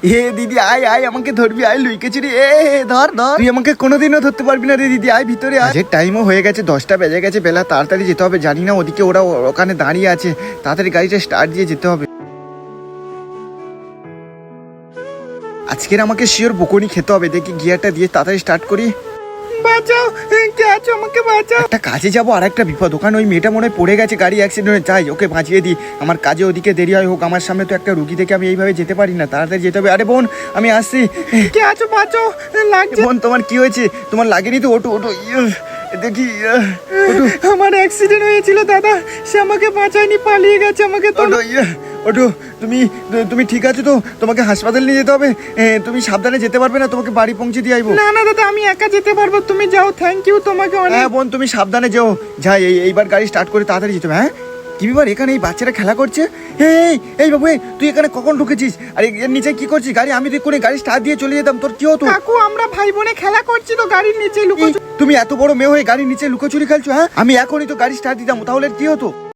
এ দিদি আয় আয়, আমাকে ধরবি, আয় লুইকেছি রে। এ ধর ধর, তুই আমাকে কোনোদিনও ধরতে পারবি না রে দিদি, আয় ভিতরে আয়। যে টাইমও হয়ে গেছে, 10টা বেজে গেছে, বেলা তাড়াতাড়ি যেতে হবে। জানি না ওদিকে ওরা ওখানে দাঁড়িয়ে আছে, তাড়াতাড়ি গাড়িটা স্টার্ট দিয়ে যেতে হবে। আজকের আমাকে শিওর বকুনি খেতে হবে। দেখি গিয়ারটা দিয়ে তাড়াতাড়ি স্টার্ট করি। বাঁচাও, কে আছো, আমাকে বাঁচাও। একটা কাজে যাবো আর একটা বিপদ। ওখানে ওই মেয়েটা মনে হয় পড়ে গেছে গাড়ি অ্যাক্সিডেন্টে, যাই ওকে বাঁচিয়ে দিই। আমার কাজে ওদিকে দেরি হয় হোক, আমার সামনে তো একটা রুগী থেকে আমি এইভাবে যেতে পারি না, তাড়াতাড়ি যেতে হবে। আরে বোন আমি আসছি। কে আছো, বাঁচাও, লাগছে। বোন তোমার কি হয়েছে? তোমার লাগেনি তো? ওঠো ওঠো। দেখি আমার অ্যাক্সিডেন্ট হয়েছিল দাদা, সে আমাকে বাঁচায়নি, পালিয়ে গেছে। আমাকে তো ওঠো, তুমি ঠিক আছো তো? তোমাকে হাসপাতালে নিয়ে যেতে হবে। তুমি সাবধানে যেতে পারবে না? তোমাকে বাড়ি পৌঁছে দিয়ে আইবো। না না দাদা, আমি একা যেতে পারবো, তুমি যাও। থ্যাংক ইউ তোমাকে অনেক। হ্যাঁ বোন, তুমি সাবধানে যেও। যাই, এইবার গাড়ি স্টার্ট করে তাড়াতাড়ি যেতে হবে। হ্যাঁ কি ব্যাপার, এখানে এই বাচ্চারা খেলা করছে? এই বাবু, তুই এখানে কখন ঢুকেছিস? আর এর নিচে কি করছিস? গাড়ি আমি তুই করে গাড়ি স্টার্ট দিয়ে চলে যেতাম, তোর কি হতো? কাকু, আমরা ভাই বোনে খেলা করছি তো গাড়ির নিচে লুকো। তুমি এত বড় মেয়ে হয়ে গাড়ির নিচে লুকোচুরি খেলছো? হ্যাঁ আমি এখনই তো গাড়ি স্টার্ট দিতাম, তাহলে কি হতো?